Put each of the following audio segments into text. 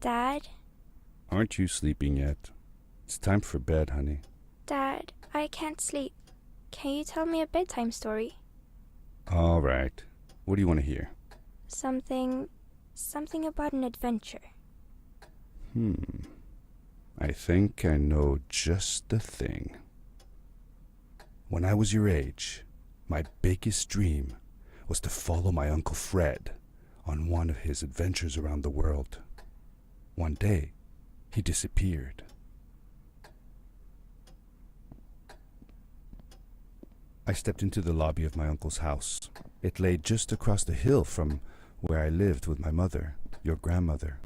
Dad? Aren't you sleeping yet? It's time for bed, honey. Dad, I can't sleep. Can you tell me a bedtime story? All right. What do you want to hear? Something about an adventure. I think I know just the thing. When I was your age, my biggest dream was to follow my Uncle Fred on one of his adventures around the world. One day, he disappeared. I stepped into the lobby of my uncle's house. It lay just across the hill from where I lived with my mother, your grandmother.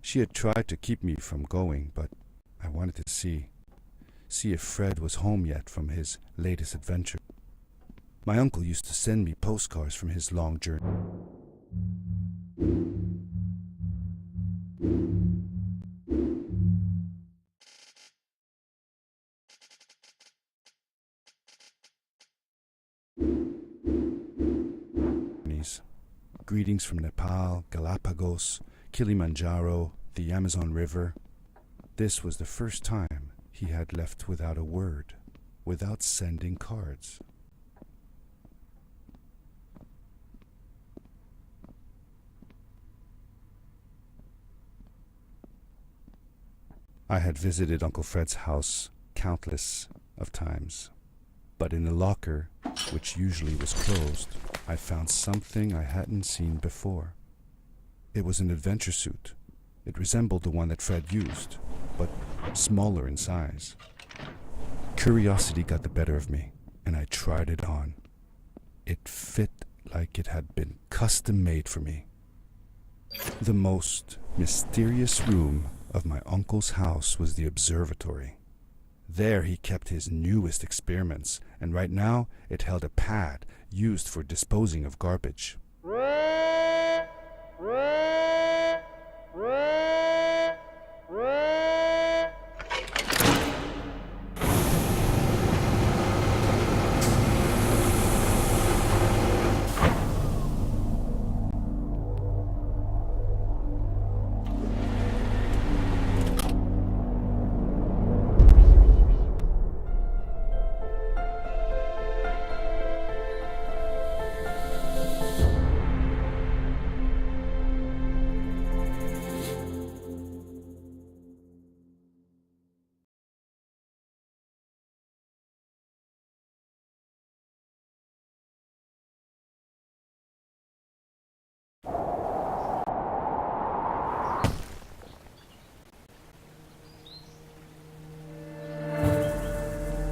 She had tried to keep me from going, but I wanted to see if Fred was home yet from his latest adventure. My uncle used to send me postcards from his long journey. Greetings from Nepal, Galapagos, Kilimanjaro, the Amazon River. This was the first time he had left without a word, without sending cards. I had visited Uncle Fred's house countless of times, but in the locker, which usually was closed, I found something I hadn't seen before. It was an adventure suit. It resembled the one that Fred used, but smaller in size. Curiosity got the better of me, and I tried it on. It fit like it had been custom made for me. The most mysterious room of my uncle's house was the observatory. There he kept his newest experiments, and right now it held a pad used for disposing of garbage.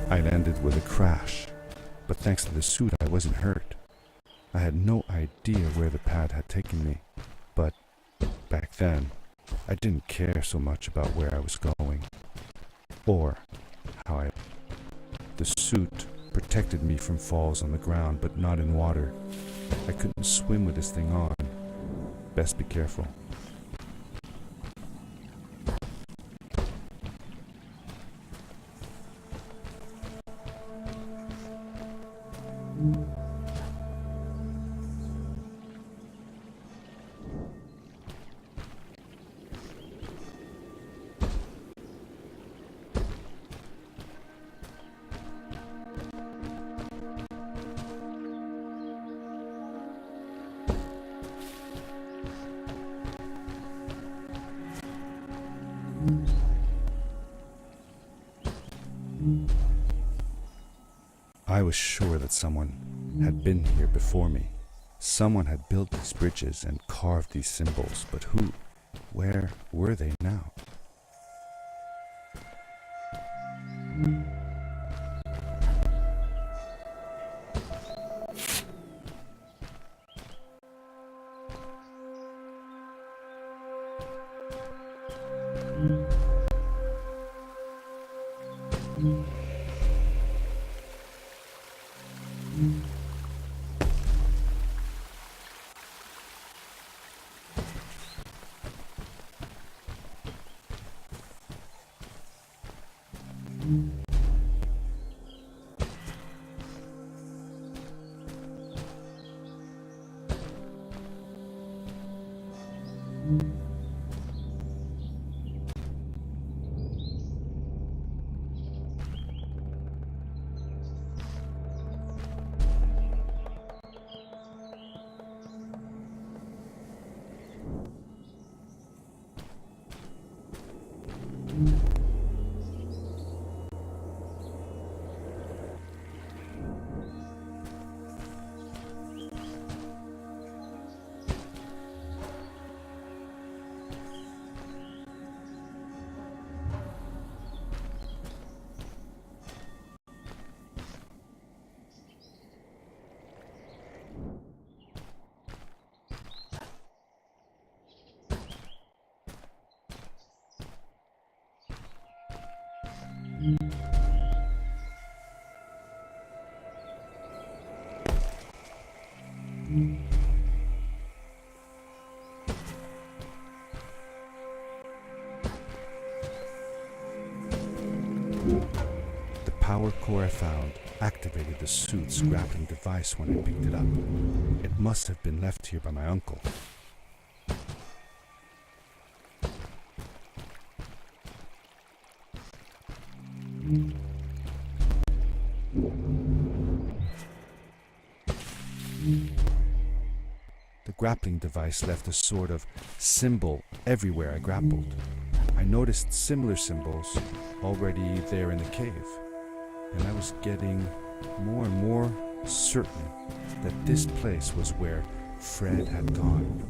I landed with a crash, but thanks to the suit I wasn't hurt. I had no idea where the pad had taken me, but back then I didn't care so much about where I was going, or how The suit protected me from falls on the ground, but not in water. I couldn't swim with this thing on. Best be careful. I was sure that someone had been here before me. Someone had built these bridges and carved these symbols, but who? Where were they now? power core I found activated the suit's grappling device when I picked it up. It must have been left here by my uncle. The grappling device left a sort of symbol everywhere I grappled. I noticed similar symbols already there in the cave, and I was getting more and more certain that this place was where Fred had gone.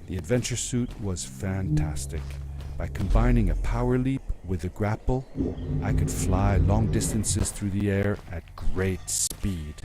The adventure suit was fantastic. By combining a power leap with a grapple, I could fly long distances through the air at great speed.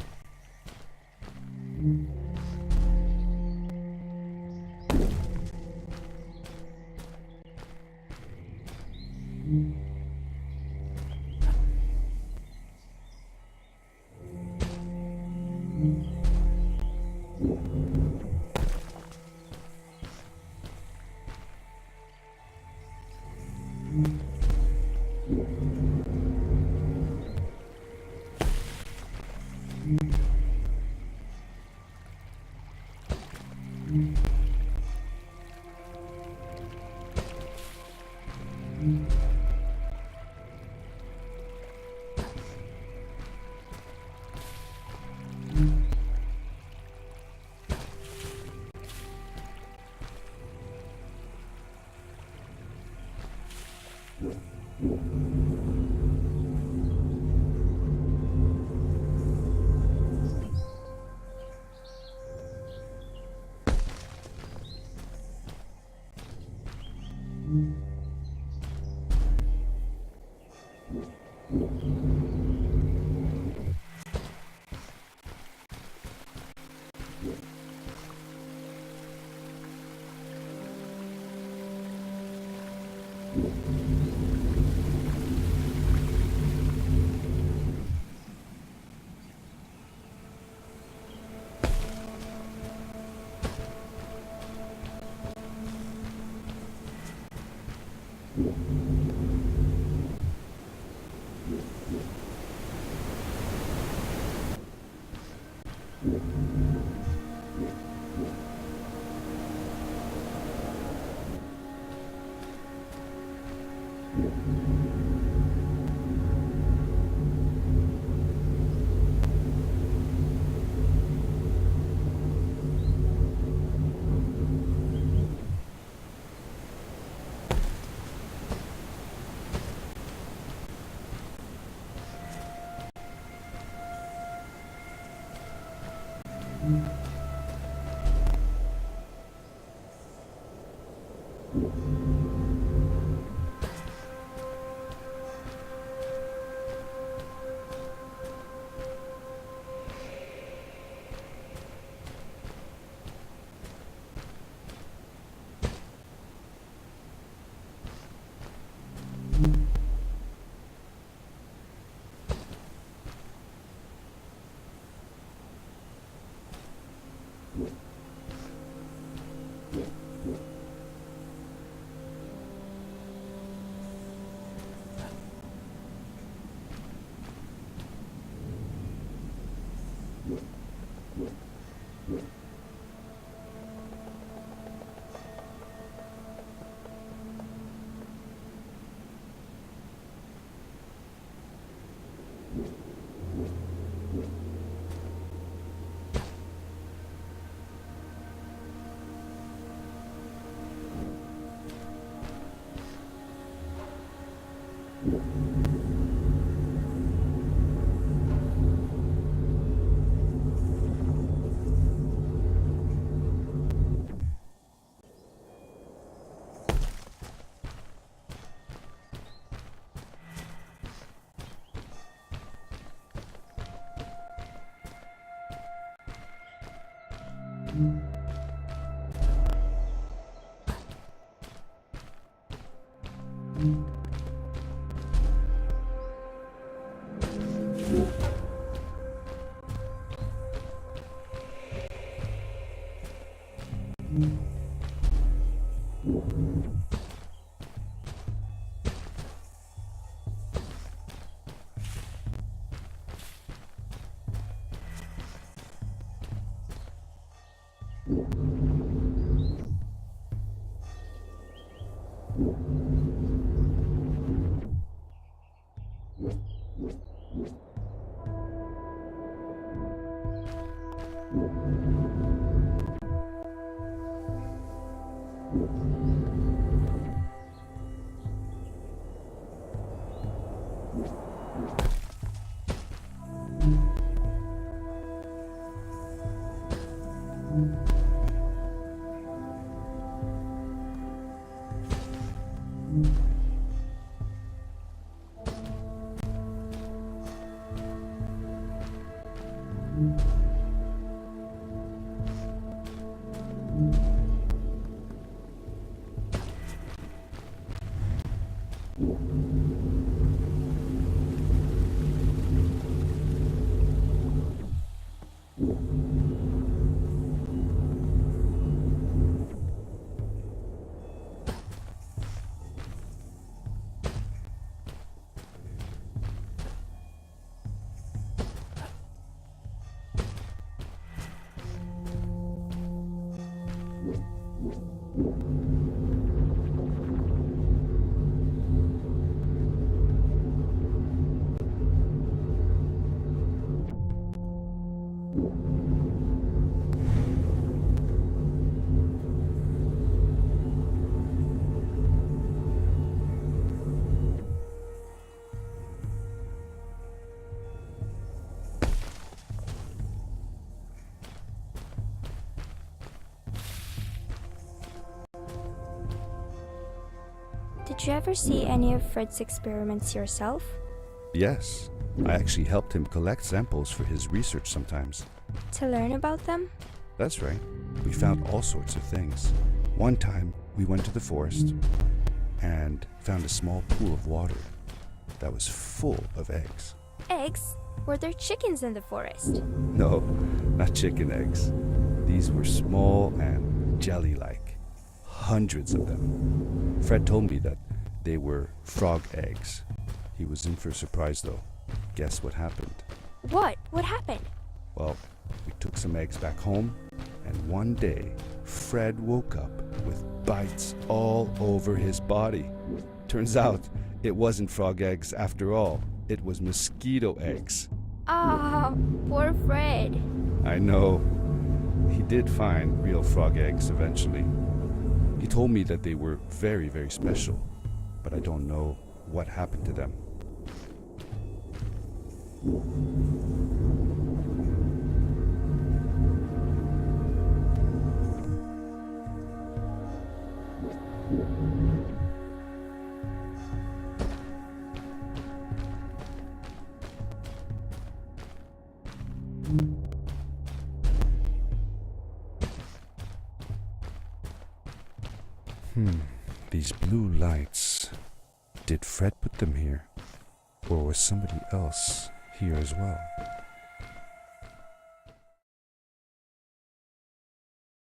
Did you ever see any of Fred's experiments yourself? Yes, I actually helped him collect samples for his research sometimes. To learn about them? That's right. We found all sorts of things. One time, we went to the forest and found a small pool of water that was full of eggs. Eggs? Were there chickens in the forest? No, not chicken eggs. These were small and jelly-like. Hundreds of them. Fred told me that they were frog eggs. He was in for a surprise though. Guess what happened? What? What happened? Well, we took some eggs back home, and one day, Fred woke up with bites all over his body. Turns out, it wasn't frog eggs after all. It was mosquito eggs. Ah, poor Fred. I know. He did find real frog eggs eventually. He told me that they were very, very special, but I don't know what happened to them. These blue lights. Did Fred put them here? Or was somebody else here as well?